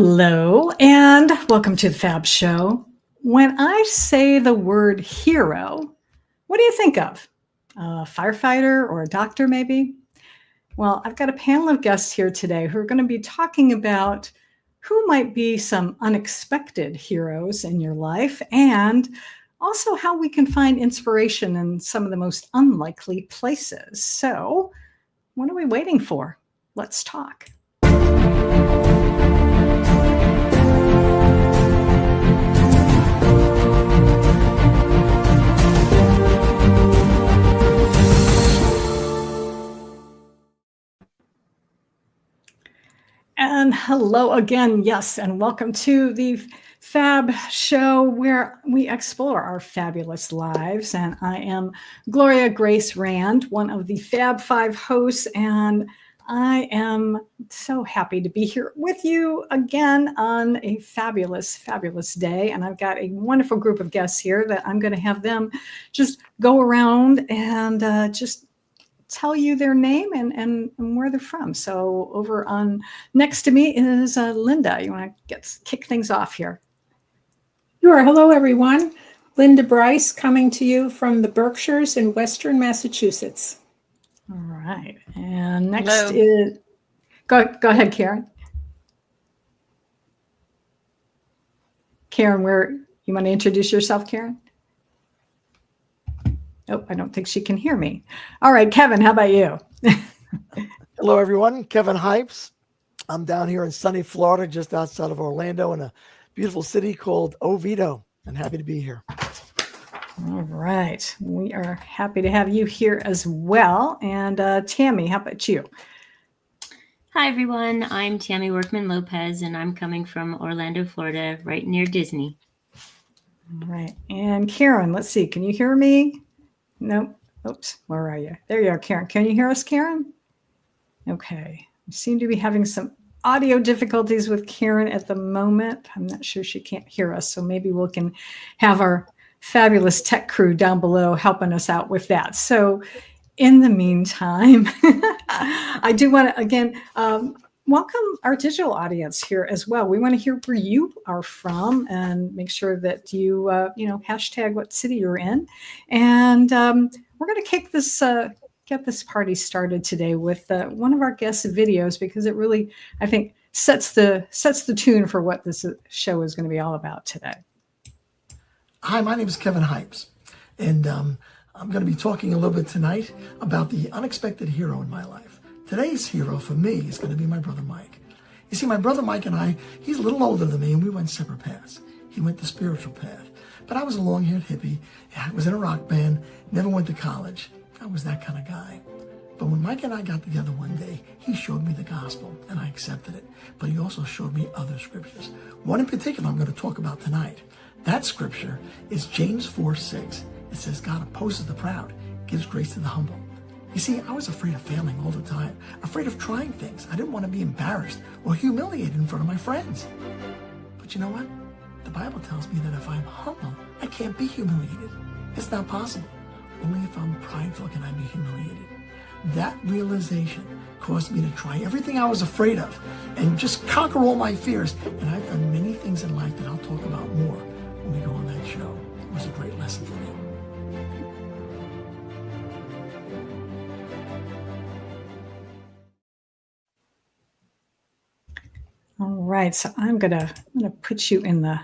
Hello, and welcome to the Fab Show. When I say the word hero, what do you think of? A firefighter or a doctor, maybe? Well, I've got a panel of guests here today who are going to be talking about who might be some unexpected heroes in your life and also how we can find inspiration in some of the most unlikely places. So, what are we waiting for? Let's talk. And hello again, yes, and welcome to the Fab Show where we explore our fabulous lives. And I am Gloria Grace Rand, one of the Fab Five hosts, and I am so happy to be here with you again on a fabulous, fabulous day. And I've got a wonderful group of guests here that I'm going to have them just go around and just tell you their name and where they're from. So over on next to me is Linda. You want to kick things off here? Sure. Hello, everyone. Linda Bryce coming to you from the Berkshires in Western Massachusetts. All right. And next is, go ahead, Karen. Karen, you want to introduce yourself, Karen? Oh, I don't think she can hear me. All right, Kevin, how about you? Hello, everyone. Kevin Hypes. I'm down here in sunny Florida, just outside of Orlando in a beautiful city called Oviedo, and happy to be here. All right. We are happy to have you here as well. And Tammy, how about you? Hi, everyone. I'm Tammy Workman-Lopez, and I'm coming from Orlando, Florida, right near Disney. All right. And Karen, let's see. Can you hear me? Nope. Oops. Where are you? There you are, Karen. Can you hear us, Karen? Okay. We seem to be having some audio difficulties with Karen at the moment. I'm not sure she can't hear us, so maybe we can have our fabulous tech crew down below helping us out with that. So in the meantime, I do want to, again, welcome our digital audience here as well. We want to hear where you are from and make sure that you, hashtag what city you're in. And we're going to get this party started today with one of our guest videos because it really, I think, sets the tune for what this show is going to be all about today. Hi, my name is Kevin Hypes, and I'm going to be talking a little bit tonight about the unexpected hero in my life. Today's hero for me is going to be my brother Mike. You see, my brother Mike and I, he's a little older than me, and we went separate paths. He went the spiritual path, but I was a long-haired hippie. I was in a rock band, never went to college. I was that kind of guy. But when Mike and I got together one day, he showed me the gospel, and I accepted it. But he also showed me other scriptures. One in particular I'm going to talk about tonight. That scripture is James 4:6. It says, God opposes the proud, gives grace to the humble. You see, I was afraid of failing all the time, afraid of trying things. I didn't want to be embarrassed or humiliated in front of my friends. But you know what? The Bible tells me that if I'm humble, I can't be humiliated. It's not possible. Only if I'm prideful can I be humiliated. That realization caused me to try everything I was afraid of and just conquer all my fears. And I've done many things in life that I'll talk about more when we go on that show. It was a great lesson for me. All right, so I'm gonna put you in the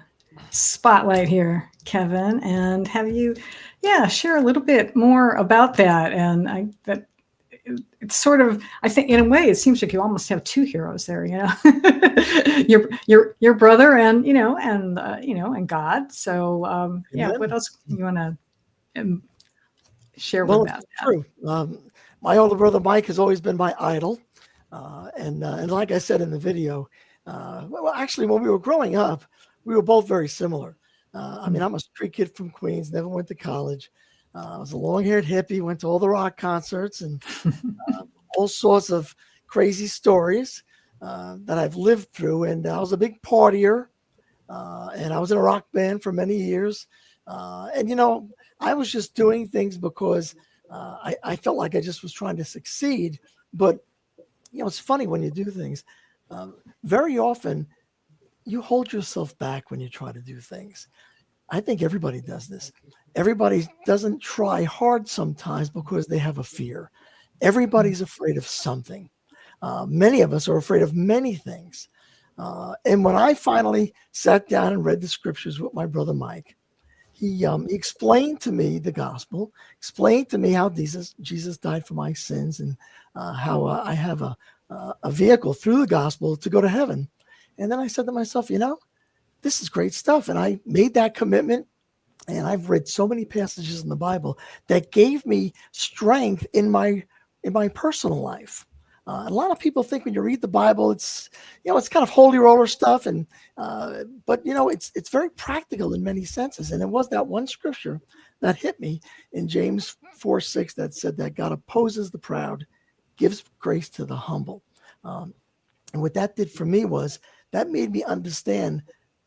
spotlight here, Kevin, and have you, share a little bit more about that. And it's sort of, I think, in a way, it seems like you almost have two heroes there. your brother, and and God. So what else you want to share with that? True. My older brother Mike has always been my idol, and like I said in the video. Actually, when we were growing up, we were both very similar. I'm a street kid from Queens, never went to college. I was a long-haired hippie, went to all the rock concerts and all sorts of crazy stories that I've lived through. And I was a big partier, and I was in a rock band for many years. I was just doing things because I felt like I just was trying to succeed. But, it's funny when you do things. Very often you hold yourself back when you try to do things. I think everybody does this. Everybody doesn't try hard sometimes because they have a fear. Everybody's afraid of something. Many of us are afraid of many things. And when I finally sat down and read the scriptures with my brother Mike, he explained to me the gospel, explained to me how Jesus died for my sins, and how I have a vehicle through the gospel to go to heaven. And then I said to myself, this is great stuff. And I made that commitment. And I've read so many passages in the Bible that gave me strength in my personal life. A lot of people think when you read the Bible, it's kind of holy roller stuff, but it's very practical in many senses. And it was that one scripture that hit me in James 4:6 that said that God opposes the proud, gives grace to the humble. And what that did for me was that made me understand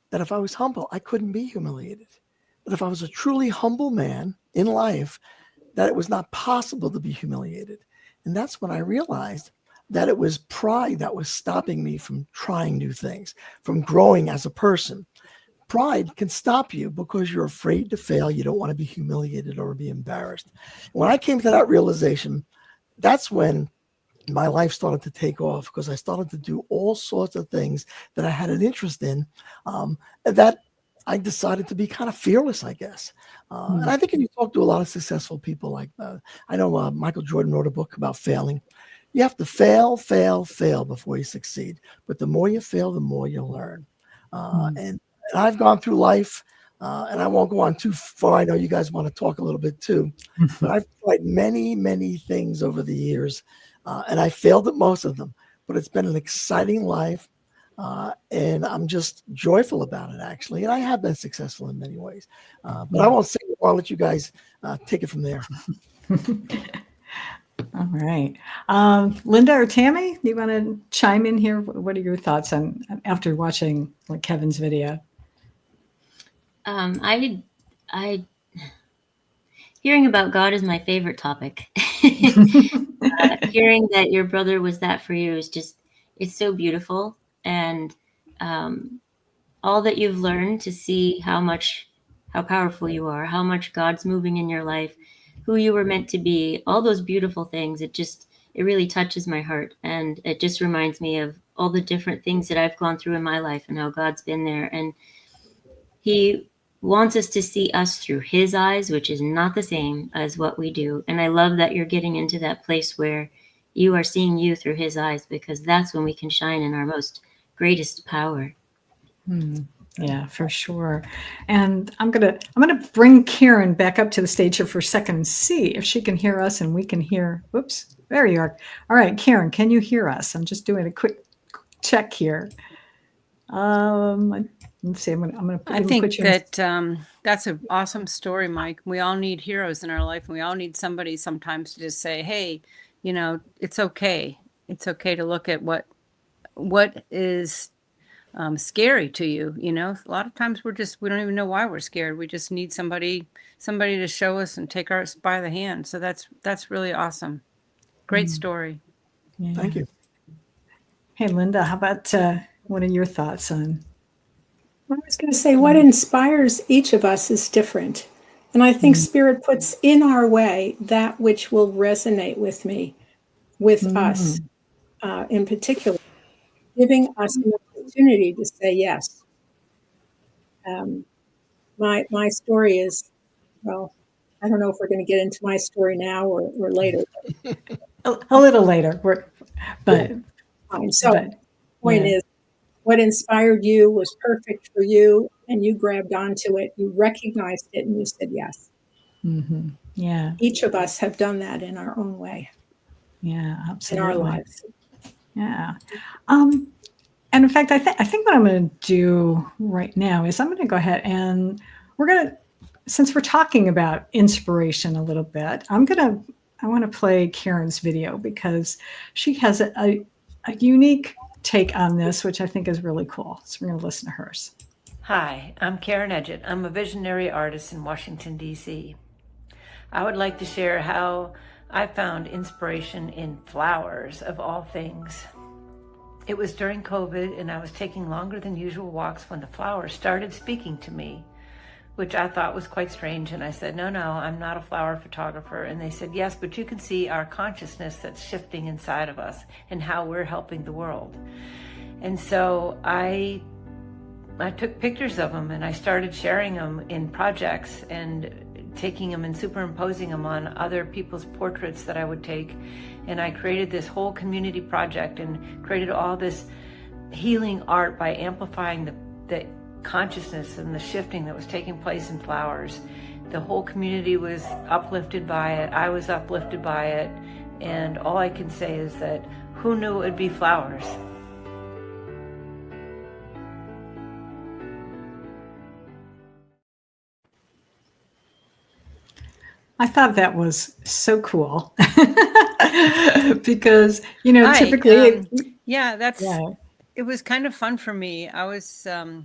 that if I was humble, I couldn't be humiliated. But if I was a truly humble man in life, that it was not possible to be humiliated. And that's when I realized that it was pride that was stopping me from trying new things, from growing as a person. Pride can stop you because you're afraid to fail. You don't want to be humiliated or be embarrassed. When I came to that realization, that's when my life started to take off, because I started to do all sorts of things that I had an interest in, that I decided to be kind of fearless, I guess. And I think if you talk to a lot of successful people, like I know Michael Jordan wrote a book about failing. You have to fail before you succeed. But the more you fail, the more you learn. And I've gone through life, and I won't go on too far. I know you guys want to talk a little bit too. But I've tried many, many things over the years, and I failed at most of them. But it's been an exciting life. And I'm just joyful about it, actually. And I have been successful in many ways. But I won't say more. I'll let you guys take it from there. All right. Linda or Tammy, do you want to chime in here? What are your thoughts on after watching Kevin's video? I hearing about God is my favorite topic. Hearing that your brother was that for you is it's so beautiful. And all that you've learned, to see how powerful you are, how much God's moving in your life, who you were meant to be, all those beautiful things. It really touches my heart. And it just reminds me of all the different things that I've gone through in my life and how God's been there. And he wants us to see us through his eyes, which is not the same as what we do. And I love that you're getting into that place where you are seeing you through his eyes, because that's when we can shine in our greatest power. Yeah, for sure. And I'm gonna bring Karin back up to the stage here for a second and see if she can hear us and we can hear. Whoops, there you are. All right, Karin, can you hear us? I'm just doing a quick check here. Let's see. I'm gonna I think that that's an awesome story, Mike. We all need heroes in our life, and we all need somebody sometimes to just say, "Hey, it's okay. It's okay to look at what is scary to you." A lot of times we don't even know why we're scared. We just need somebody to show us and take us by the hand. So that's really awesome. Great story. Yeah. Thank you. Hey, Linda, how about what are your thoughts on? I was going to say, what inspires each of us is different. And I think Spirit puts in our way that which will resonate with us in particular, giving us an opportunity to say yes. My story is, well, I don't know if we're going to get into my story now or later. A little later. But fine. So the point is, what inspired you was perfect for you, and you grabbed onto it, you recognized it, and you said yes. Mm-hmm. Yeah. Each of us have done that in our own way. Yeah, absolutely. In our lives. Yeah. And in fact, I think what I'm going to do right now is I'm going to go ahead and since we're talking about inspiration a little bit, I want to play Karin's video, because she has a unique take on this, which I think is really cool. So we're going to listen to hers. Hi, I'm Karin Edgett. I'm a visionary artist in Washington, D.C. I would like to share how I found inspiration in flowers, of all things. It was during COVID, and I was taking longer than usual walks when the flowers started speaking to me, which I thought was quite strange. And I said, no, I'm not a flower photographer. And they said, yes, but you can see our consciousness that's shifting inside of us and how we're helping the world. And so I took pictures of them, and I started sharing them in projects and taking them and superimposing them on other people's portraits that I would take. And I created this whole community project and created all this healing art by amplifying the consciousness and the shifting that was taking place in flowers. The whole community was uplifted by it. I was uplifted by it. And all I can say is that who knew it would be flowers? I thought that was so cool because, you know, Hi, typically, yeah, yeah. it was kind of fun for me. I was, you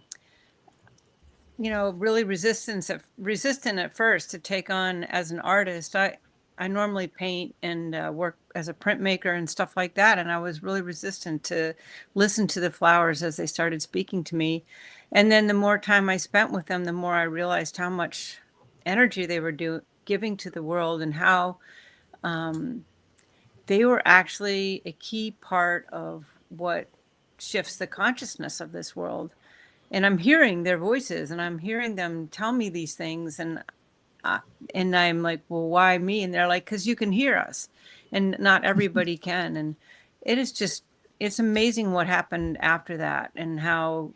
know, really resistant at first to take on as an artist. I normally paint and work as a printmaker and stuff like that. And I was really resistant to listen to the flowers as they started speaking to me. And then the more time I spent with them, the more I realized how much energy they were giving to the world, and how they were actually a key part of what shifts the consciousness of this world. And I'm hearing their voices, and I'm hearing them tell me these things, and I'm like, well, why me? And they're like, because you can hear us, and not everybody can. And it's amazing what happened after that, and how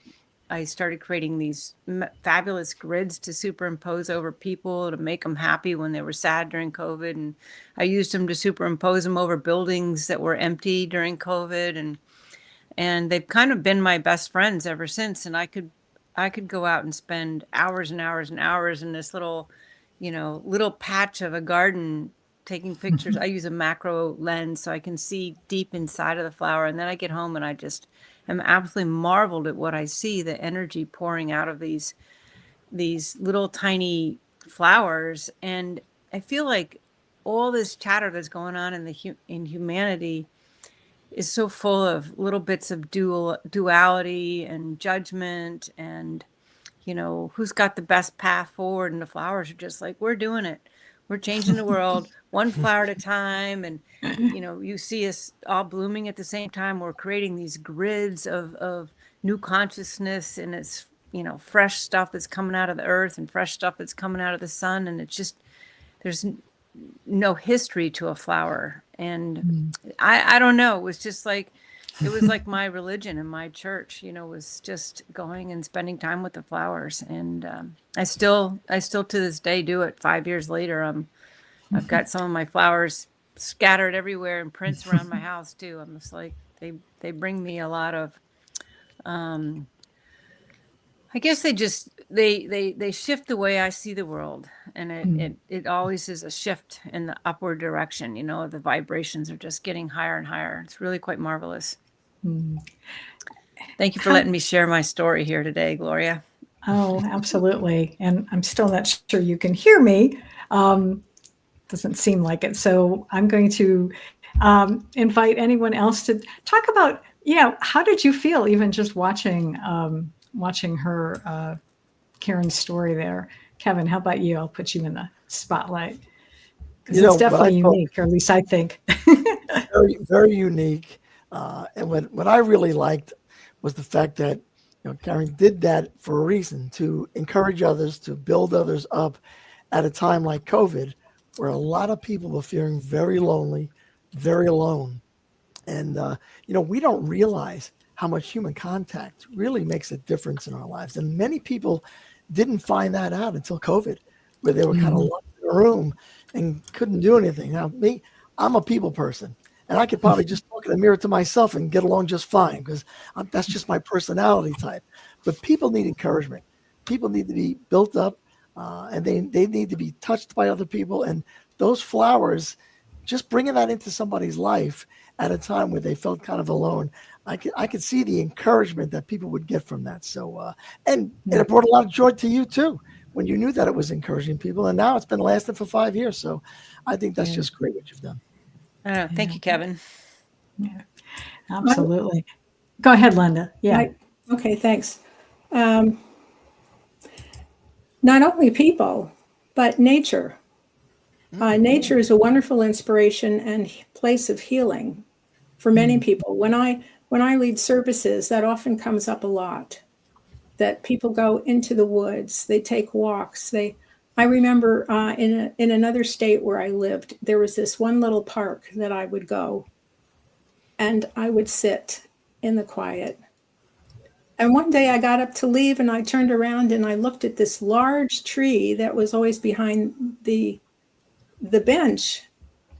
I started creating these fabulous grids to superimpose over people to make them happy when they were sad during COVID. And I used them to superimpose them over buildings that were empty during COVID. And they've kind of been my best friends ever since. And I could go out and spend hours and hours and hours in this little patch of a garden taking pictures. I use a macro lens so I can see deep inside of the flower. And then I get home and I just am absolutely marveled at what I see, the energy pouring out of these little tiny flowers. And I feel like all this chatter that's going on in humanity is so full of little bits of duality and judgment, and, you know, who's got the best path forward. And the flowers are just like, we're doing it. We're changing the world one flower at a time. And, you know, you see us all blooming at the same time. We're creating these grids of new consciousness, and it's, you know, fresh stuff that's coming out of the earth and fresh stuff that's coming out of the sun. And it's just, there's no history to a flower. And I don't know. It was just like, it was like my religion and my church, you know, was just going and spending time with the flowers. And I still to this day do it. 5 years later, I've got some of my flowers scattered everywhere and prints around my house too. I'm just like, they bring me a lot of, I guess they shift the way I see the world. And it always is a shift in the upward direction. You know, the vibrations are just getting higher and higher. It's really quite marvelous. Thank you for letting me share my story here today, Gloria. Oh, absolutely. And I'm still not sure you can hear me. Doesn't seem like it. So I'm going to invite anyone else to talk about, you know, how did you feel even just watching her, Karin's story there? Kevin, how about you? I'll put you in the spotlight. Because it's definitely unique, or at least I think. Very, very unique. And what I really liked was the fact that, you know, Karin did that for a reason, to encourage others, to build others up at a time like COVID, where a lot of people were feeling very lonely, very alone. And, you know, we don't realize how much human contact really makes a difference in our lives. And many people didn't find that out until COVID, where they were kind of locked in a room and couldn't do anything. Now, me, I'm a people person. And I could probably just look in the mirror to myself and get along just fine, because that's just my personality type. But people need encouragement. People need to be built up, and they need to be touched by other people. And those flowers, just bringing that into somebody's life at a time where they felt kind of alone, I could see the encouragement that people would get from that. So, and it brought a lot of joy to you too, when you knew that it was encouraging people. And now it's been lasting for 5 years. So I think that's just great what you've done. Thank you, Kevin. Yeah, absolutely. Go ahead, Linda. Yeah. Okay, thanks. Not only people, but nature. Nature is a wonderful inspiration and place of healing for many people. When I lead services, that often comes up a lot. That people go into the woods, they take walks. I remember in another state where I lived, there was this one little park that I would go, and I would sit in the quiet. And one day I got up to leave, and I turned around and I looked at this large tree that was always behind the bench.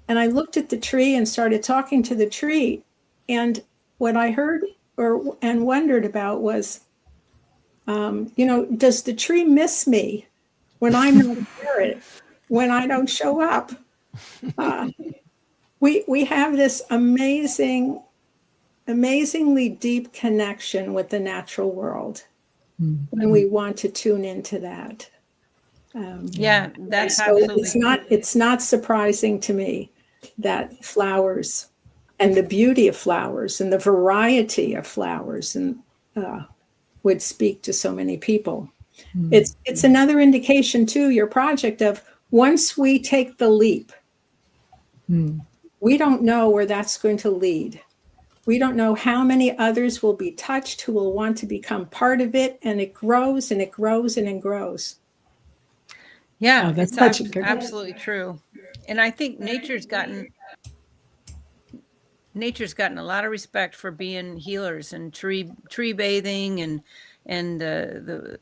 And I looked at the tree and started talking to the tree. And what I heard and wondered about was, does the tree miss me when I'm not there, when I don't show up? We have this amazingly deep connection with the natural world when we want to tune into that. Yeah, that's so absolutely. it's not surprising to me that flowers and the beauty of flowers and the variety of flowers and would speak to so many people. It's another indication too, your project of once we take the leap, we don't know where that's going to lead. We don't know how many others will be touched who will want to become part of it, and it grows and it grows and it grows. Yeah, that's it's such a good absolutely true. And I think nature's gotten a lot of respect for being healers and tree bathing and the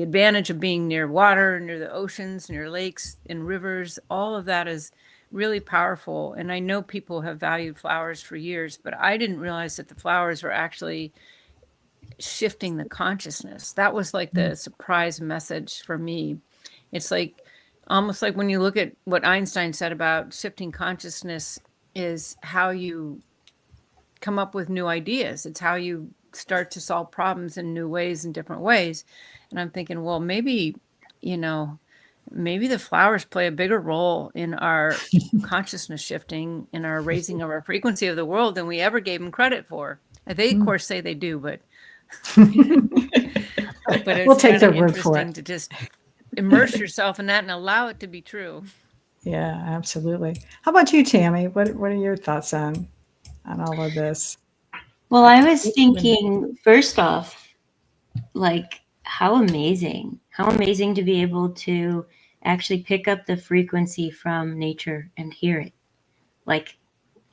advantage of being near water, near the oceans, near lakes and rivers. All of that is really powerful. And I know people have valued flowers for years, but I didn't realize that the flowers were actually shifting the consciousness. That was like the surprise message for me. It's like almost like when you look at what Einstein said about shifting consciousness is how you come up with new ideas. It's how you start to solve problems in new ways, in different ways. And I'm thinking, well, maybe the flowers play a bigger role in our consciousness shifting, in our raising of our frequency of the world than we ever gave them credit for. They, of course, say they do, but it's we'll take their word for interesting it. to just immerse yourself in that and allow it to be true. Yeah, absolutely. How about you, Tammy? What are your thoughts on all of this? Well, I was thinking, first off, like how amazing to be able to actually pick up the frequency from nature and hear it. Like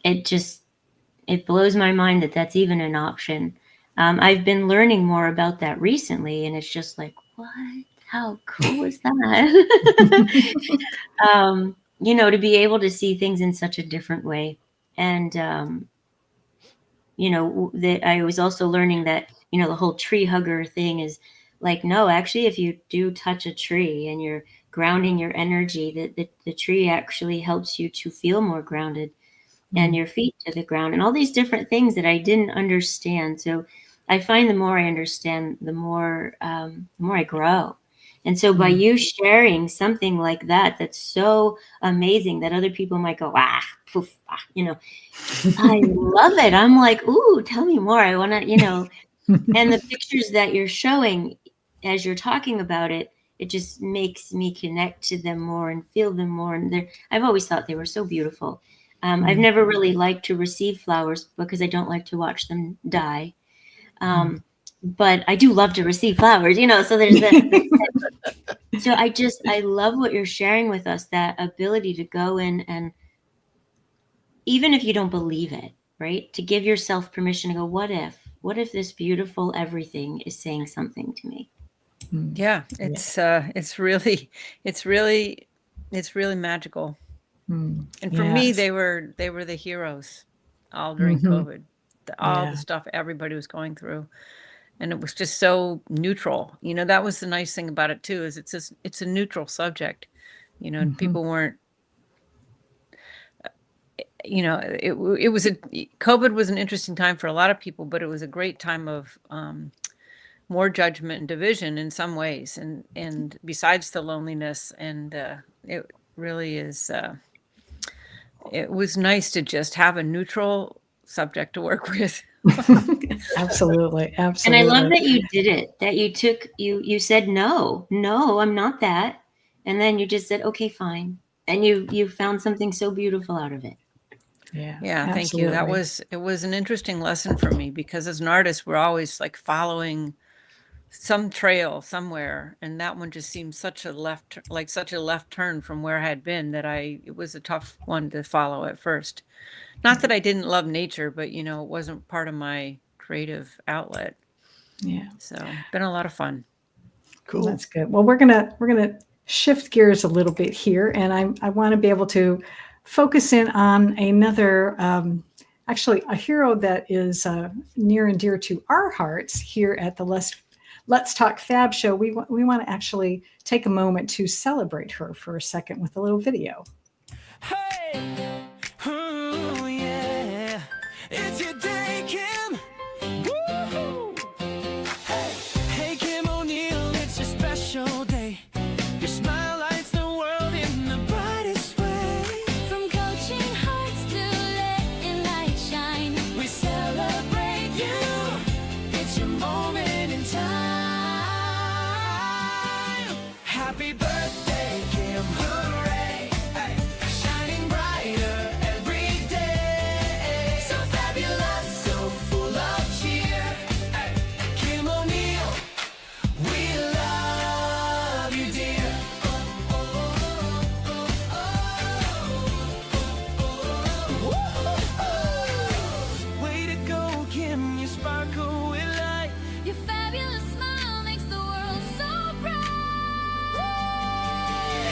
it blows my mind that that's even an option. I've been learning more about that recently, and it's just like, what? How cool is that? To be able to see things in such a different way. And, that I was also learning that, the whole tree hugger thing is like, no, actually, if you do touch a tree and you're grounding your energy, that the tree actually helps you to feel more grounded and your feet to the ground and all these different things that I didn't understand. So I find the more I understand, the more I grow. And so by you sharing something like that, that's so amazing that other people might go, poof, I love it. I'm like, ooh, tell me more. I want to, and the pictures that you're showing as you're talking about it, it just makes me connect to them more and feel them more. And I've always thought they were so beautiful. I've never really liked to receive flowers because I don't like to watch them die. But I do love to receive flowers, so there's that. So I love what you're sharing with us, that ability to go in and even if you don't believe it, right? To give yourself permission to go, what if this beautiful everything is saying something to me? Yeah, it's really magical. And for me, they were the heroes all during COVID. All the stuff everybody was going through. And it was just so neutral. That was the nice thing about it too, is it's a neutral subject. People weren't COVID was an interesting time for a lot of people, but it was a great time of more judgment and division in some ways, and besides the loneliness, and it really is. It was nice to just have a neutral subject to work with. Absolutely. And Absolutely. I love that you did it, that you said, no, I'm not that. And then you just said, okay, fine. And you found something so beautiful out of it. Yeah, thank you. It was an interesting lesson for me, because as an artist, we're always like following some trail somewhere, and that one just seemed such a left turn from where I had been, that it was a tough one to follow at first. Not that I didn't love nature, but it wasn't part of my creative outlet. Yeah. So been a lot of fun. Cool. That's good. Well, we're gonna shift gears a little bit here, and I want to be able to focus in on another, actually a hero that is near and dear to our hearts here at the Let's Talk Fab show. We want to actually take a moment to celebrate her for a second with a little video. Hey, ooh, yeah, it's your day, Kim. Woo-hoo. Hey, Kim O'Neill, it's your special day. Your smile lights the world in the brightest way. From coaching hearts to letting light shine, We celebrate you. It's your moment in time. Happy birthday, Kim. Hooray. Hey, shining brighter every day. So fabulous, so full of cheer. Hey, Kim O'Neill, we love you, dear. Way to go, Kim, you sparkle with light. your fabulous smile makes the world so bright.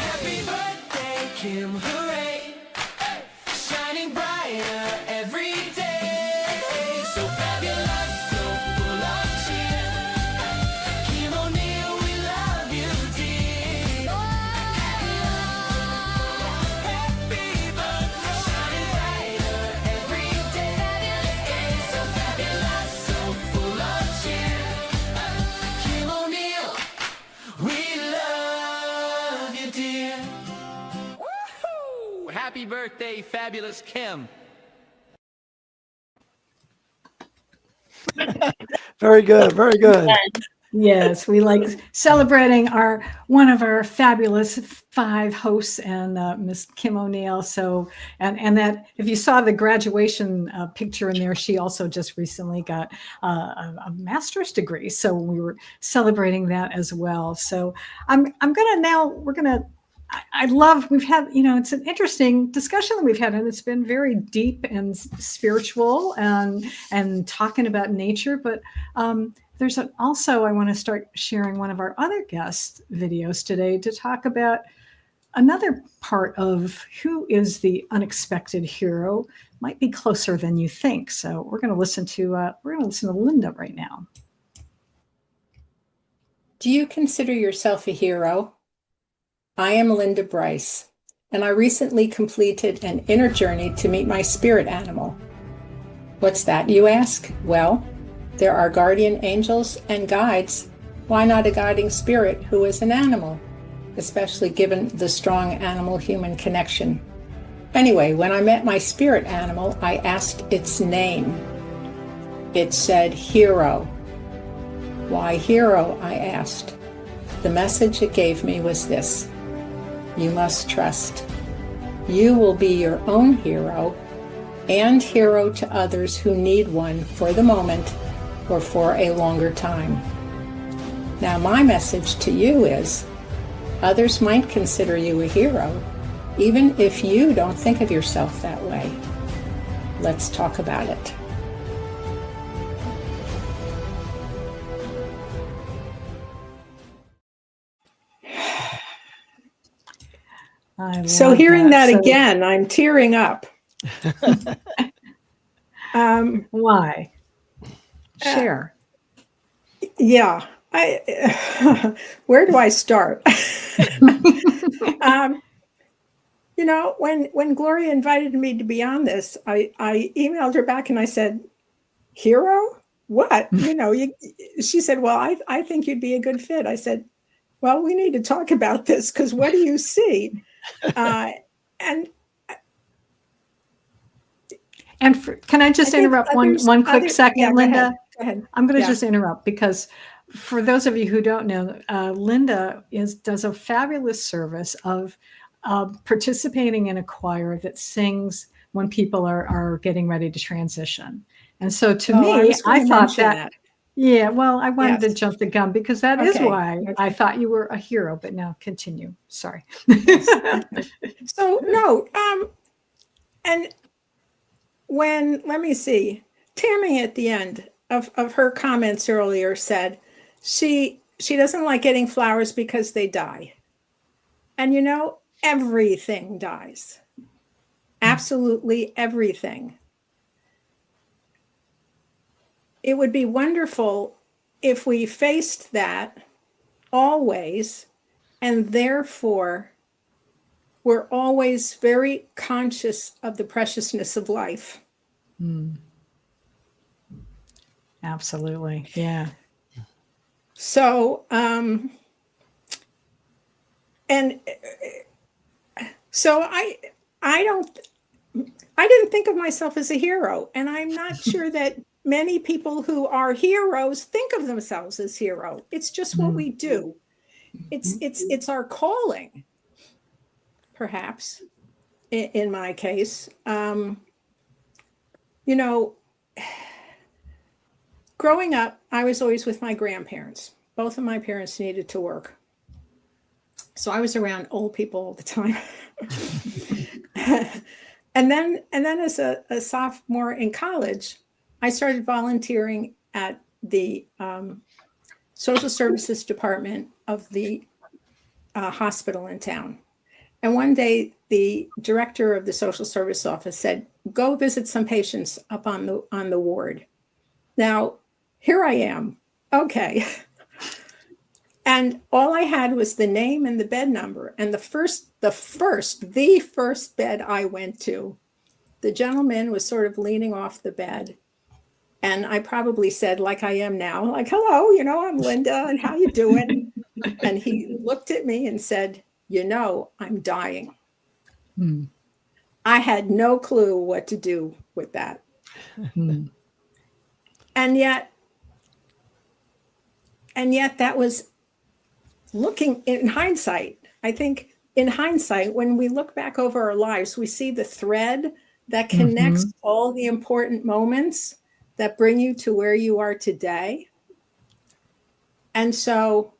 Happy birthday, Kim, hooray. Hey, shining brighter every day. So fabulous, so full of cheer. Hey, Kim O'Neill, we love you, dear. Happy birthday, shining brighter every day. So fabulous, so full of cheer. Hey, Kim O'Neill, we love you, dear. Woohoo! Happy birthday, fabulous Kim. Very good. Very good. Yes, we like celebrating one of our fabulous 5 hosts, and Miss Kim O'Neill. So, and that, if you saw the graduation picture in there, she also just recently got a master's degree. So we were celebrating that as well. So we've had, it's an interesting discussion that we've had, and it's been very deep and spiritual and talking about nature. But also, I want to start sharing one of our other guest videos today to talk about another part of who is the unexpected hero. Might be closer than you think. So we're going to listen to Linda right now. Do you consider yourself a hero? I am Linda Bryce, and I recently completed an inner journey to meet my spirit animal. What's that, you ask? Well, there are guardian angels and guides. Why not a guiding spirit who is an animal, especially given the strong animal-human connection? Anyway, when I met my spirit animal, I asked its name. It said hero. Why hero? I asked. The message it gave me was this: you must trust. You will be your own hero and hero to others who need one for the moment or for a longer time. Now, my message to you is, others might consider you a hero, even if you don't think of yourself that way. Let's talk about it. So hearing that again, I'm tearing up. Why? Share. Yeah. Where do I start? When Gloria invited me to be on this, I emailed her back and I said, hero? What? She said, well, I think you'd be a good fit. I said, well, we need to talk about this, because what do you see? And And can I just I think interrupt one quick others- second, yeah, go Linda? ahead. Go ahead. I'm going to Yeah. just interrupt because for those of you who don't know, Linda does a fabulous service of participating in a choir that sings when people are getting ready to transition. And so to me, I thought that. Yeah, well, I wanted to Yes. jump the gun because that is Okay, why okay. I thought you were a hero, but now continue. Sorry. So no, and let me see, Tammy at the end of her comments earlier said she doesn't like getting flowers because they die. And you know, everything dies. Absolutely everything. It would be wonderful if we faced that always, and therefore we're always very conscious of the preciousness of life. Absolutely. Yeah. So, and so I didn't think of myself as a hero, and I'm not sure that many people who are heroes think of themselves as hero. It's just what we do. It's our calling, perhaps. In my case, you know, growing up, I was always with my grandparents. Both of my parents needed to work, so I was around old people all the time. And then as a sophomore in college, I started volunteering at the social services department of the hospital in town. And one day, the director of the social service office said, "Go visit some patients up on the ward." Now, here I am. Okay. And all I had was the name and the bed number. And the first bed I went to, the gentleman was sort of leaning off the bed. And I probably said, like I am now, like, "Hello, you know, I'm Linda, and how you doing?" And he looked at me and said, "You know, I'm dying." I had no clue what to do with that. And yet that was, looking in hindsight, I think in hindsight, when we look back over our lives, we see the thread that connects all the important moments that bring you to where you are today. And so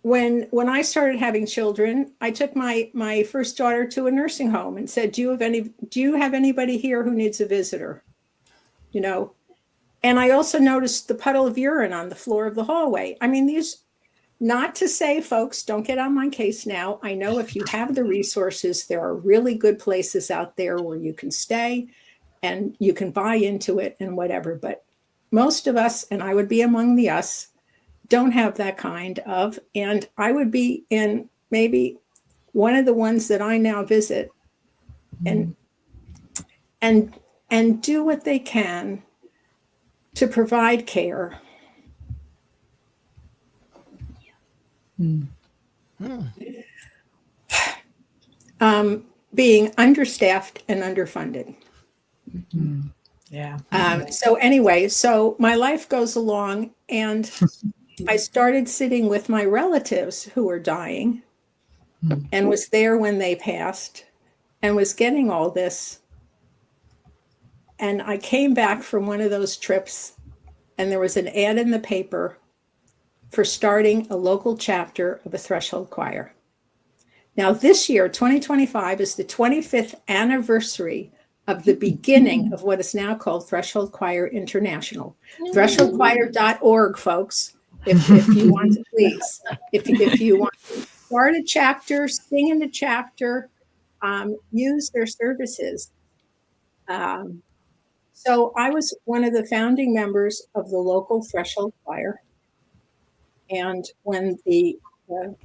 when I started having children, I took my first daughter to a nursing home and said, do you have anybody here who needs a visitor? You know, and I also noticed the puddle of urine on the floor of the hallway. I mean, these, not to say, folks, don't get on my case now. I know if you have the resources, there are really good places out there where you can stay and you can buy into it and whatever. But most of us, and I would be among the us, don't have that kind of, and I would be in maybe one of the ones that I now visit and do what they can to provide care. Being understaffed and underfunded. Yeah. So anyway, so my life goes along, and I started sitting with my relatives who were dying and was there when they passed and was getting all this. And I came back from one of those trips, and there was an ad in the paper for starting a local chapter of a Threshold Choir. Now, this year, 2025, is the 25th anniversary of the beginning of what is now called Threshold Choir International. Thresholdchoir.org, folks, if you want to, please. If you want to start a chapter, sing in the chapter, use their services. So I was one of the founding members of the local Threshold Choir. And when the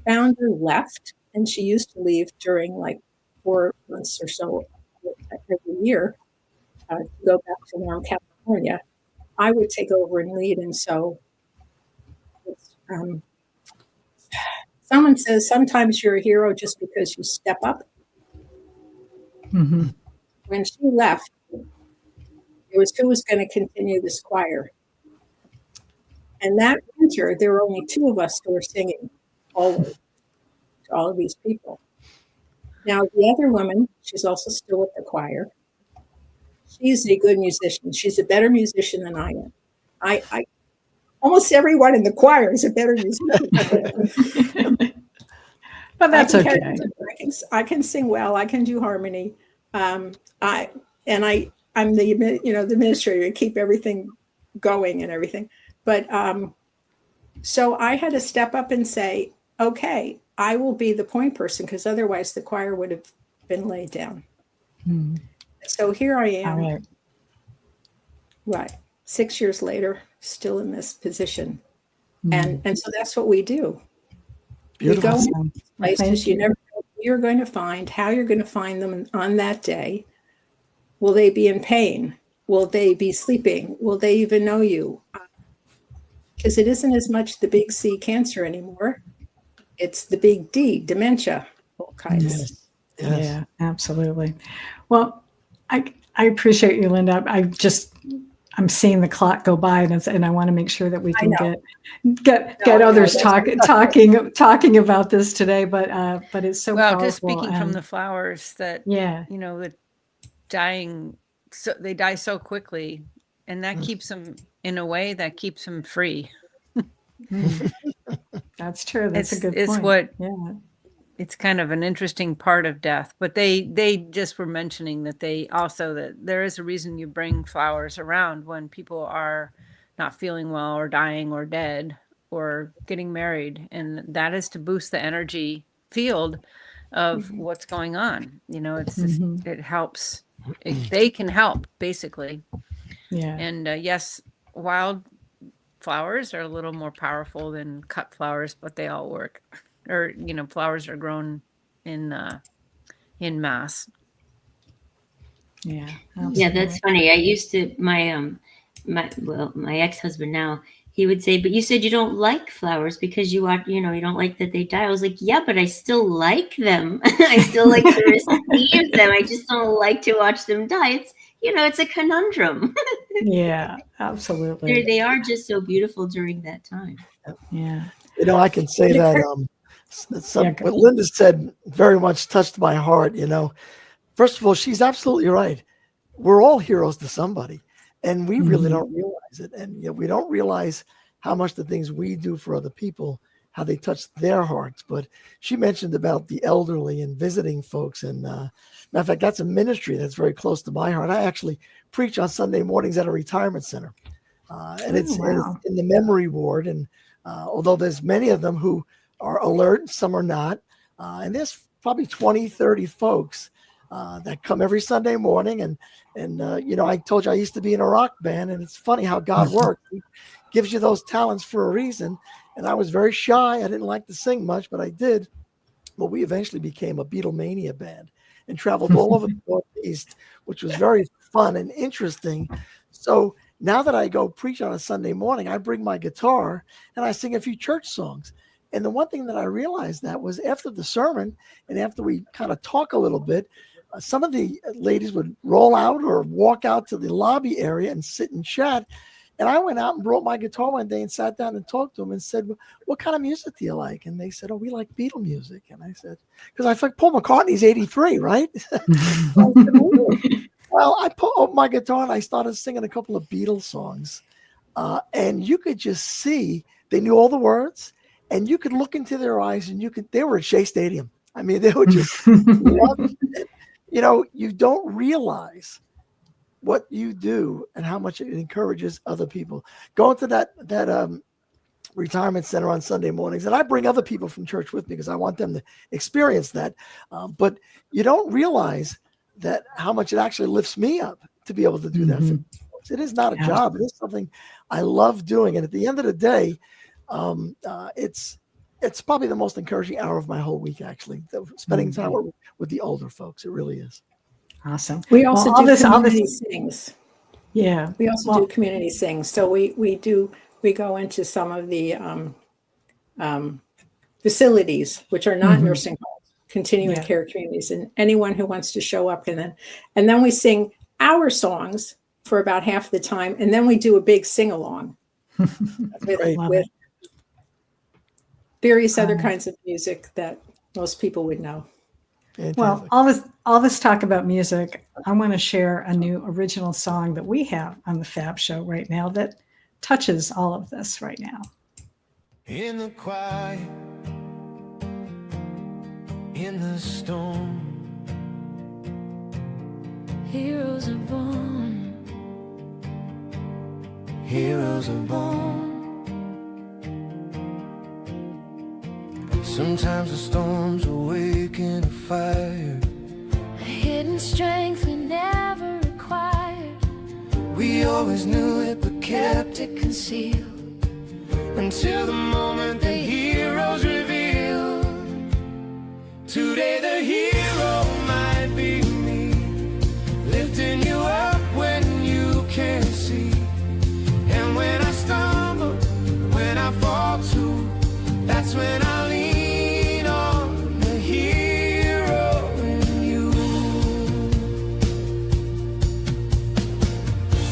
founder left, and she used to leave during like 4 months or so every year to go back to warm California, I would take over and lead. And so someone says sometimes you're a hero just because you step up. When she left, It was who was going to continue this choir. And that winter, there were only 2 of us who were singing always to all of these people. Now, the other woman, she's also still with the choir. She's a good musician. She's a better musician than I am. I almost everyone in the choir is a better musician than I am. But that's okay. I can sing well. I can do harmony. I'm the the administrator to keep everything going and everything. But so I had to step up and say, okay, I will be the point person, because otherwise the choir would have been laid down. So here I am. All right. What, 6 years later, still in this position. And so that's what we do. Beautiful. We go in places you never know who you're going to find, how you're going to find them on that day. Will they be in pain? Will they be sleeping? Will they even know you? Because it isn't as much the big C, cancer, anymore. It's the big D, dementia, all kinds. Yes. Yeah, absolutely. Well, I appreciate you, Linda. I'm seeing the clock go by, and I want to make sure that we can get others talking about this today. But it's so well, powerful. just speaking from the flowers, that the dying, so they die so quickly, and that keeps them, in a way, that keeps them free. That's true. That's a good point. It's kind of an interesting part of death, but they just were mentioning that that there is a reason you bring flowers around when people are not feeling well or dying or dead or getting married. And that is to boost the energy field of what's going on. It helps. They can help, basically. Yeah. And yes, wild flowers are a little more powerful than cut flowers, but they all work. Or flowers are grown in mass. Yeah, absolutely. Yeah, that's funny. I used to my ex-husband now, he would say, but you said you don't like flowers because you don't like that they die. I was like, yeah, but I still like them. I still like to receive them. I just don't like to watch them die. It's a conundrum. Yeah, absolutely. They are just so beautiful during that time. Yeah. I can say that what Linda said very much touched my heart. First of all, she's absolutely right. We're all heroes to somebody, and we really don't realize it. And we don't realize how much the things we do for other people, how they touch their hearts. But she mentioned about the elderly and visiting folks. And matter of fact, that's a ministry that's very close to my heart. I actually preach on Sunday mornings at a retirement center. And it's in the memory ward. And although there's many of them who are alert, some are not. And there's probably 20, 30 folks that come every Sunday morning. And I told you I used to be in a rock band, and it's funny how God works. He gives you those talents for a reason. And I was very shy. I didn't like to sing much, but I did. Well, we eventually became a Beatlemania band and traveled all over the Northeast, which was very fun and interesting. So now that I go preach on a Sunday morning, I bring my guitar and I sing a few church songs. And the one thing that I realized that was after the sermon and after we kind of talk a little bit, some of the ladies would roll out or walk out to the lobby area and sit and chat. And I went out and brought my guitar one day and sat down and talked to them and said, what kind of music do you like? And they said, we like Beatle music. And I said, because I thought Paul McCartney's 83, right? Well, I put up my guitar and I started singing a couple of Beatles songs. And you could just see they knew all the words, and you could look into their eyes, and they were at Shea Stadium. I mean, they were just loving it. You don't realize what you do and how much it encourages other people. Going to that retirement center on Sunday mornings, and I bring other people from church with me because I want them to experience that. But you don't realize that how much it actually lifts me up to be able to do that for folks. It is not a job. It is something I love doing. And at the end of the day, it's probably the most encouraging hour of my whole week, actually, spending time with the older folks. It really is. Awesome. We also do community sings. Yeah. We also do community sings. So we go into some of the facilities, which are not nursing homes, continuing care communities, and anyone who wants to show up. And then we sing our songs for about half the time. And then we do a big sing-along Great. with various other kinds of music that most people would know. Well, all this talk about music, I want to share a new original song that we have on the Fab Show right now that touches all of this right now. In the quiet, in the storm, Heroes are born. heroes are born. Sometimes the storms awaken a fire. A hidden strength we never acquired. We always knew it but kept it concealed until the moment the heroes revealed. Today the hero might be me, lifting you up when you can't see. And when I stumble, when I fall too, that's when I lean on the hero in you.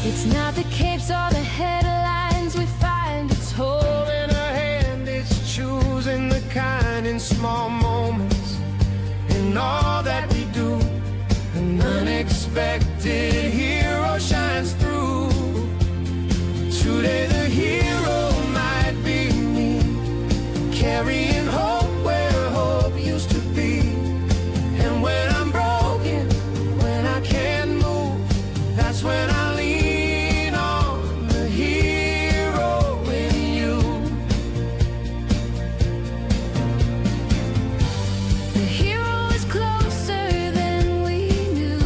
It's not the capes or the headlines we find. It's Holding a hand, it's choosing the kind in small moments. In all that we do, an unexpected hero shines through. Today the hero might be me, carrying hope where hope used to be. And when I'm broken, when I can't move, that's when I lean on the hero in you. the hero is closer than we knew.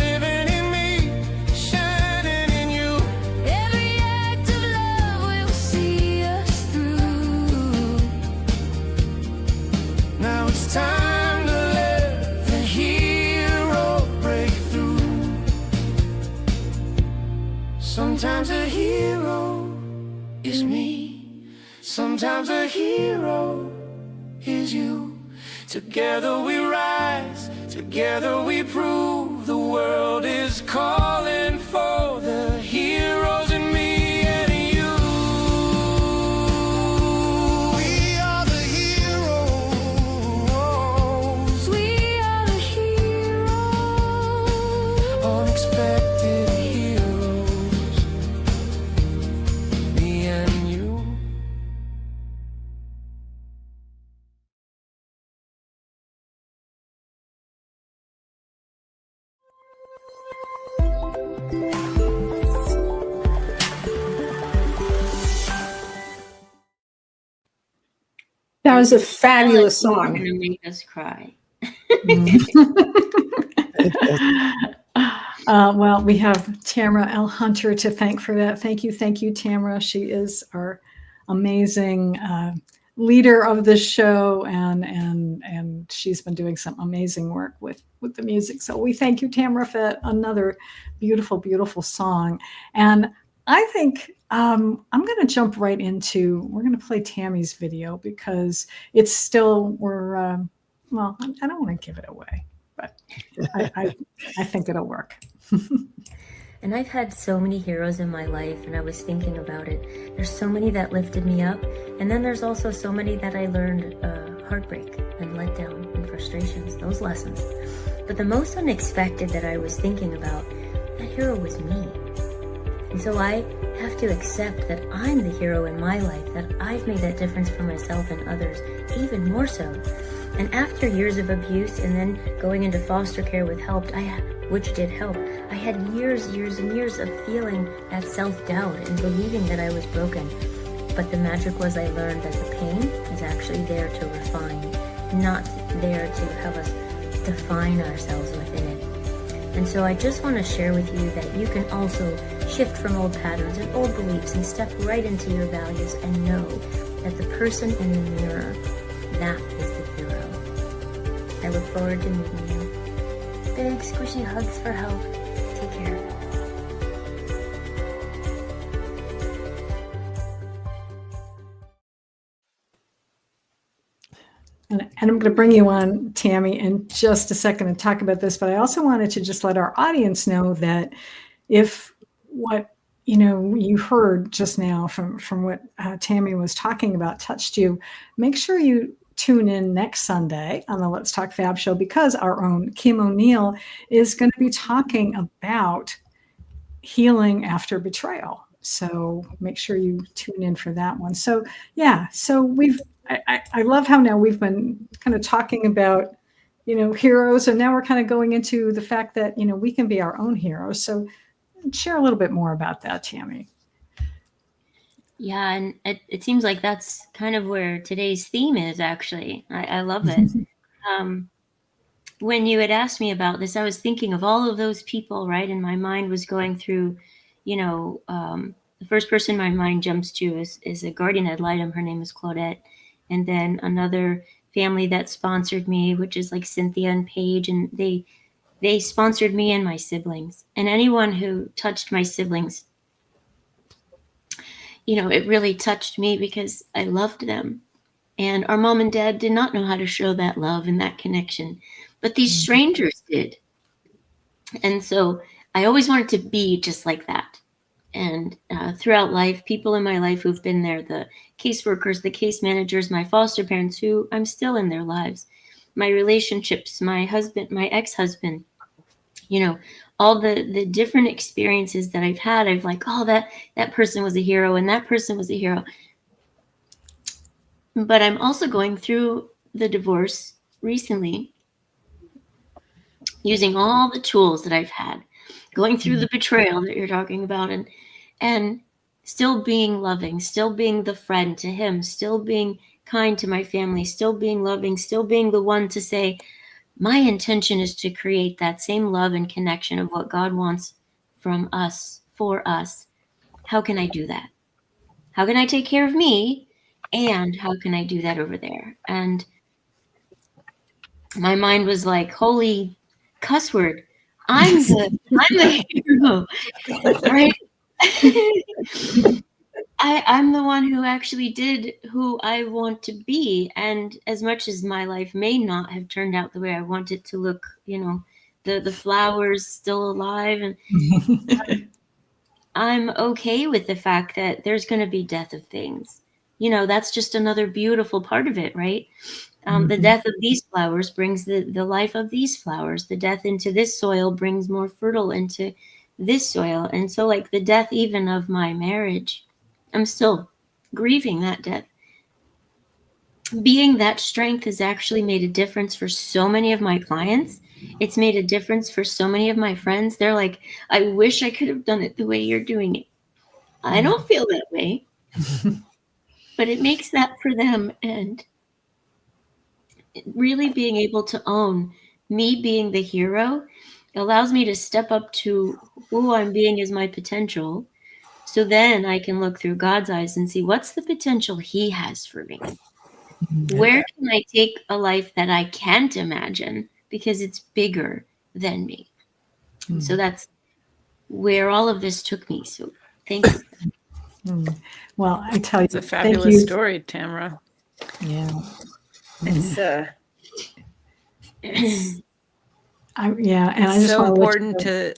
Living in me, shining in you. Every act of love will see us through. Now it's time to let the hero break through. Sometimes a hero is me, sometimes a hero is you. Together we rise, together we prove the world is calling for the heroes in me and you. We are the heroes, We are the heroes. unexpected heroes, me and you. That was a fabulous You're song. gonna make us cry. Well, we have Tamara L. Hunter to thank for that. Thank you, Tamara. She is our amazing leader of this show, and she's been doing some amazing work with the music. So we thank you, Tamara, for that. Another beautiful song. And I think I'm going to jump right into. We're going to play Tammy's video because it's still well, I don't want to give it away, but I think it'll work. And I've had so many heroes in my life, and I was thinking about it. There's so many that lifted me up, and then there's also so many that I learned heartbreak and letdown and frustrations, those lessons. But the most unexpected that I was thinking about, that hero was me. And so I have to accept that I'm the hero in my life, that I've made that difference for myself and others, even more so. And after years of abuse and then going into foster care with help, which did help, I had years and years of feeling that self-doubt and believing that I was broken. But the magic was I learned that the pain is actually there to refine, not there to have us define ourselves within it. And so I just want to share with you that you can also shift from old patterns and old beliefs and step right into your values and know that the person in the mirror, that is the hero. I look forward to meeting you. Big squishy hugs for help. Take care. And I'm going to bring you on, Tammy, in just a second and talk about this. But I also wanted to just let our audience know that if what you heard just now from what Tammy was talking about touched you, make sure you tune in next Sunday on the Let's Talk Fab show, because our own Kim O'Neill is going to be talking about healing after betrayal. So make sure you tune in for that one. So yeah, so I love how now we've been kind of talking about, heroes, and now we're kind of going into the fact that, we can be our own heroes. So share a little bit more about that, Tammy. Yeah, and it seems like that's kind of where today's theme is, actually. I love it. When you had asked me about this, I was thinking of all of those people, right? And my mind was going through, the first person my mind jumps to is a guardian ad litem. Her name is Claudette. And then another family that sponsored me, which is like Cynthia and Paige, and they sponsored me and my siblings. And anyone who touched my siblings, it really touched me because I loved them. And our mom and dad did not know how to show that love and that connection, but these strangers did. And so I always wanted to be just like that. And throughout life, people in my life who've been there, the caseworkers, the case managers, my foster parents, who I'm still in their lives, my relationships, my husband, my ex-husband, all the different experiences that I've had, I've like, oh, that person was a hero and that person was a hero. But I'm also going through the divorce recently, using all the tools that I've had, going through the betrayal that you're talking about, and still being loving, still being the friend to him, still being kind to my family, still being loving, still being the one to say, my intention is to create that same love and connection of what God wants from us, for us. How can I do that? How can I take care of me? And how can I do that over there? And my mind was like, holy cuss word. I'm the hero, right? I'm the one who actually did who I want to be. And as much as my life may not have turned out the way I want it to look, the flowers still alive, and I'm okay with the fact that there's going to be death of things. That's just another beautiful part of it, right? The death of these flowers brings the life of these flowers. The death into this soil brings more fertile into this soil. And so like the death even of my marriage, I'm still grieving that death. Being that strength has actually made a difference for so many of my clients. It's made a difference for so many of my friends. They're like, I wish I could have done it the way you're doing it. I don't feel that way, but it makes that for them. And really being able to own me being the hero allows me to step up to who I'm being as my potential. So then I can look through God's eyes and see what's the potential he has for me. Where can I take a life that I can't imagine because it's bigger than me? So that's where all of this took me. So thank you. Well, I tell you, It's a fabulous story, Tamara. Yeah. It's and I just so want important to.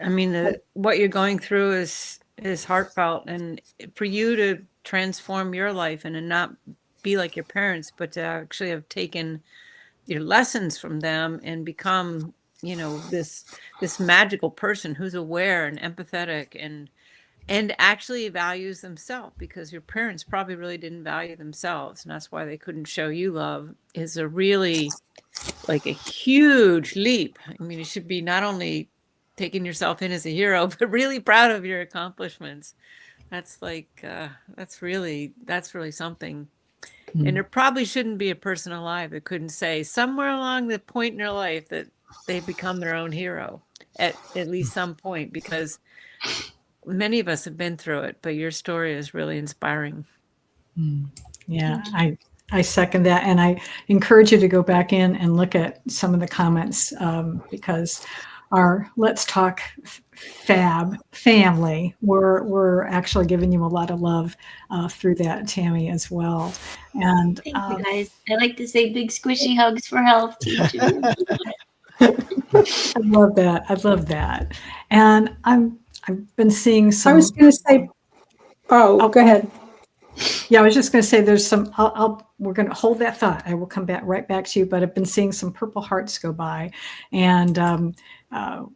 I mean, what you're going through is heartfelt, and for you to transform your life and to not be like your parents, but to actually have taken your lessons from them and become, this magical person who's aware and empathetic and actually values themselves, because your parents probably really didn't value themselves, and that's why they couldn't show you love, is a really like a huge leap. I mean, you should be not only taking yourself in as a hero, but really proud of your accomplishments. That's like, that's really something. And there probably shouldn't be a person alive that couldn't say somewhere along the point in their life that they become their own hero at least some point, because many of us have been through it, but your story is really inspiring. Yeah, I second that. And I encourage you to go back in and look at some of the comments, because our Let's Talk Fab family, we're actually giving you a lot of love through that, Tammy, as well. And Thank you guys. I like to say big squishy hugs for health to each of you. I love that. I love that. And I've been seeing some. I was going to say, Oh. go ahead. Yeah, I was just going to say there's some, we're going to hold that thought. I will come back right back to you, but I've been seeing some purple hearts go by, and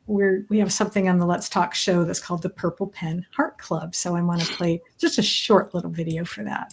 we have something on the Let's Talk show that's called the Purple Pen Heart Club. So I want to play just a short little video for that.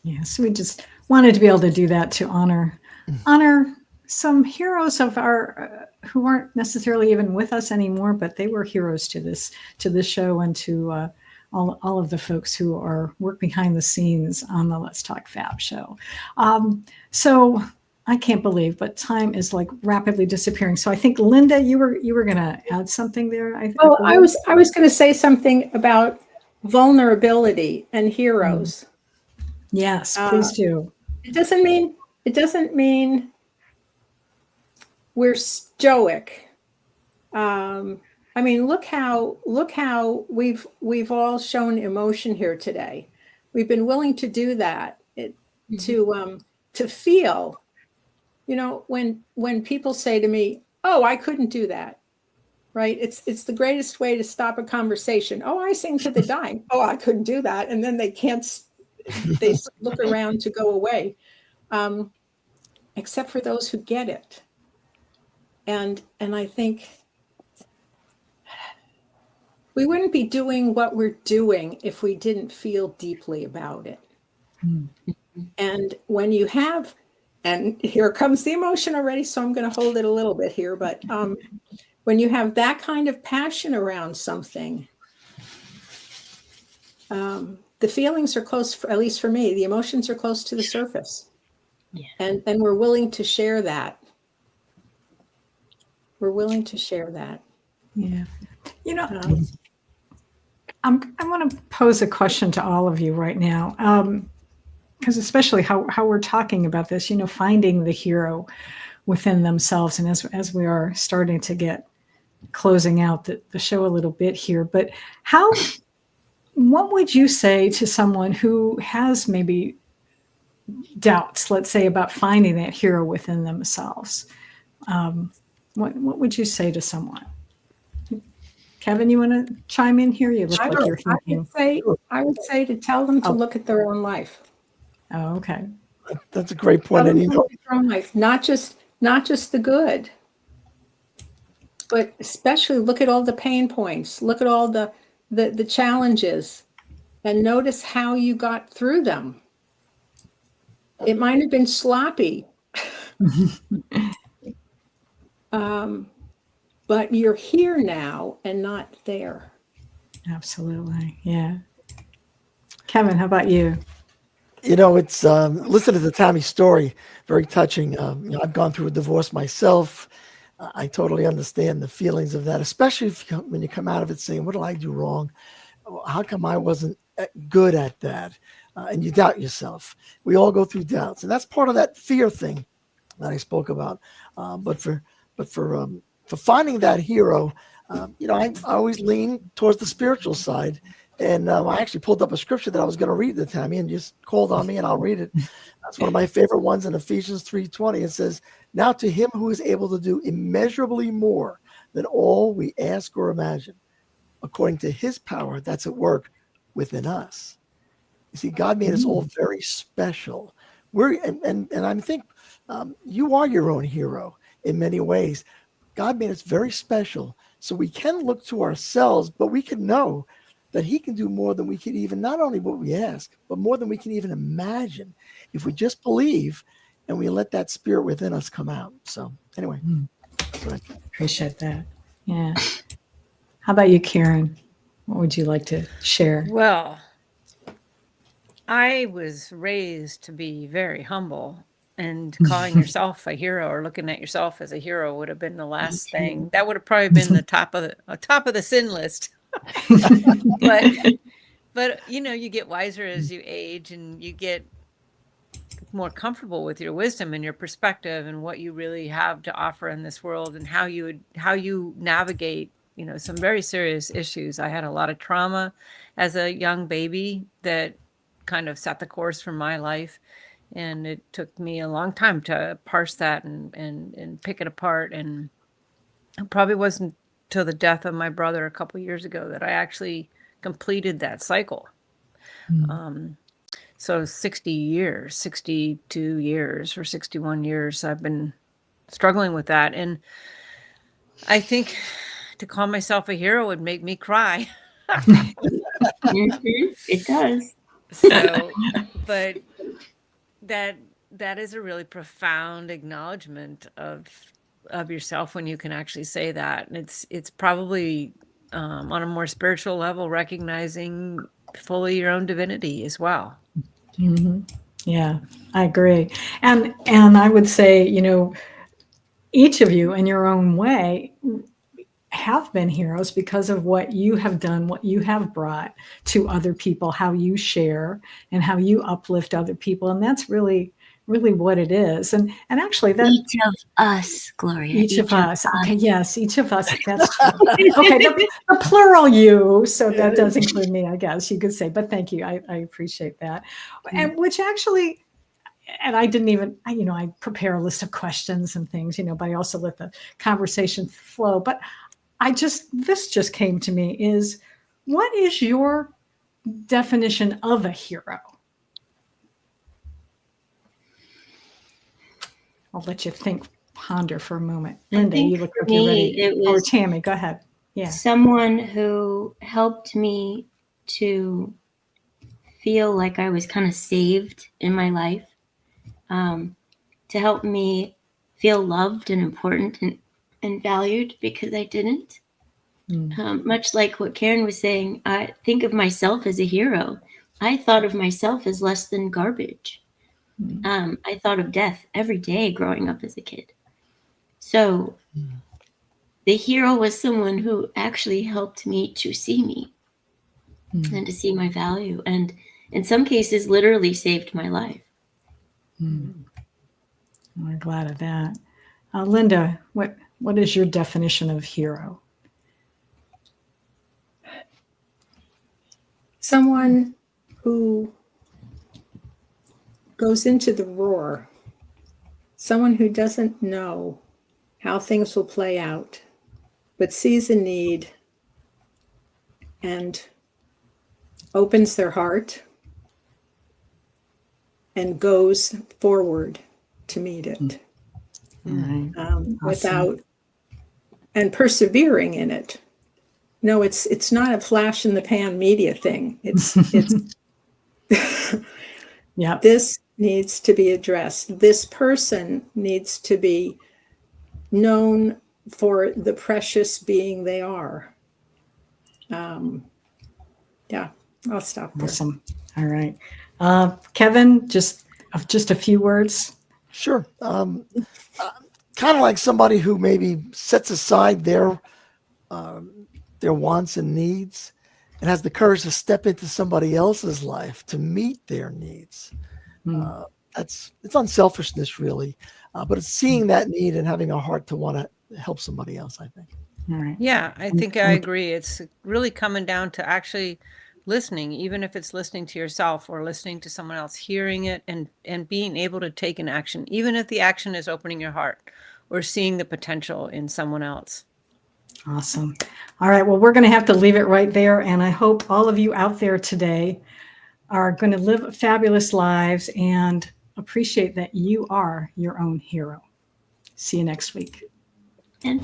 Yeah, so we just wanted to be able to do that to honor some heroes of our who aren't necessarily even with us anymore, but they were heroes to this show and to all of the folks who work behind the scenes on the Let's Talk Fab show. So I can't believe, but time is like rapidly disappearing. So I think Linda, you were going to add something there. I was going to say something about vulnerability and heroes. Yes, please do. It doesn't mean we're stoic. I mean, look how we've all shown emotion here today. We've been willing to do that to feel. You know, when people say to me, "Oh, I couldn't do that," right? It's the greatest way to stop a conversation. "Oh, I sing to the dying." "Oh, I couldn't do that," and then they can't. They look around to go away, except for those who get it. And I think we wouldn't be doing what we're doing if we didn't feel deeply about it. And when you have, and here comes the emotion already, so I'm going to hold it a little bit here, but when you have that kind of passion around something, the feelings are close, at least for me, the emotions are close to the surface. Yeah. And we're willing to share that. We're willing to share that. Yeah. You know, I want to pose a question to all of you right now, because especially how we're talking about this, you know, finding the hero within themselves. And as we are starting to get closing out the show a little bit here, but what would you say to someone who has maybe doubts, let's say, about finding that hero within themselves? What would you say to someone? Kevin, you want to chime in here? You look like you're thinking. I would say to tell them to look at their own life. Oh, okay. That's a great point. And Look at their own life, not just the good, but especially look at all the pain points. Look at all the challenges, and notice how you got through them. It might have been sloppy, but you're here now and not there. Absolutely. Yeah. Kevin, how about you? You know, it's listen to the Tammy story, very touching. You know, I've gone through a divorce myself. I totally understand the feelings of that, especially when you come out of it saying, "What did I do wrong? How come I wasn't good at that?" And you doubt yourself. We all go through doubts, and that's part of that fear thing that I spoke about. But for finding that hero, you know, I always lean towards the spiritual side. And I actually pulled up a scripture that I was going to read to Tammy, and just called on me, and I'll read it. That's one of my favorite ones in Ephesians 3:20. It says, "Now to him who is able to do immeasurably more than all we ask or imagine, according to his power that's at work within us." You see, God made us all very special. And I think you are your own hero in many ways. God made us very special, so we can look to ourselves, but we can know that he can do more than we could even, not only what we ask, but more than we can even imagine if we just believe and we let that spirit within us come out. So anyway. Appreciate that. Yeah. How about you, Karin? What would you like to share? Well, I was raised to be very humble, and calling yourself a hero or looking at yourself as a hero would have been the last thing. That would have probably been the top of the sin list. But you get wiser as you age, and you get more comfortable with your wisdom and your perspective and what you really have to offer in this world, and how you navigate some very serious issues. I had a lot of trauma as a young baby that kind of set the course for my life, and it took me a long time to parse that and pick it apart. And it probably wasn't till the death of my brother a couple years ago that I actually completed that cycle. So 62 years or 61 years I've been struggling with that. And I think to call myself a hero would make me cry. It does. So, but that is a really profound acknowledgement of yourself when you can actually say that. And it's probably on a more spiritual level, recognizing fully your own divinity as well. Yeah, I agree. And I would say, each of you in your own way have been heroes because of what you have done, what you have brought to other people, how you share and how you uplift other people. And that's really, really what it is. And actually that Each of us, Gloria. each of us. Okay, yes, each of us. That's true. Okay, the plural you, so that does include me, I guess you could say. But thank you. I appreciate that. And which actually, and I didn't even, I prepare a list of questions and things, but I also let the conversation flow. But this just came to me is, what is your definition of a hero? I'll let you ponder for a moment. Linda, you look like you're ready. Or Tammy, go ahead. Yeah. Someone who helped me to feel like I was kind of saved in my life, to help me feel loved and important and valued because I didn't. Much like what Karin was saying, I think of myself as a hero. I thought of myself as less than garbage. I thought of death every day growing up as a kid. So the hero was someone who actually helped me to see me and to see my value, and in some cases literally saved my life. We're glad of that. Linda, what is your definition of hero? Someone who goes into the roar, someone who doesn't know how things will play out, but sees a need and opens their heart and goes forward to meet it. Without and persevering in it. No, it's not a flash in the pan media thing. It's yeah. This needs to be addressed. This person needs to be known for the precious being they are. Yeah, I'll stop there. Awesome. All right. Kevin, just a few words. Sure. Kind of like somebody who maybe sets aside their wants and needs and has the courage to step into somebody else's life to meet their needs. It's unselfishness, really, but it's seeing that need and having a heart to want to help somebody else, I think. All right. Yeah, I think I agree. It's really coming down to actually listening, even if it's listening to yourself or listening to someone else, hearing it and being able to take an action, even if the action is opening your heart or seeing the potential in someone else. Awesome. All right. Well, we're going to have to leave it right there. And I hope all of you out there today are going to live fabulous lives and appreciate that you are your own hero. See you next week. And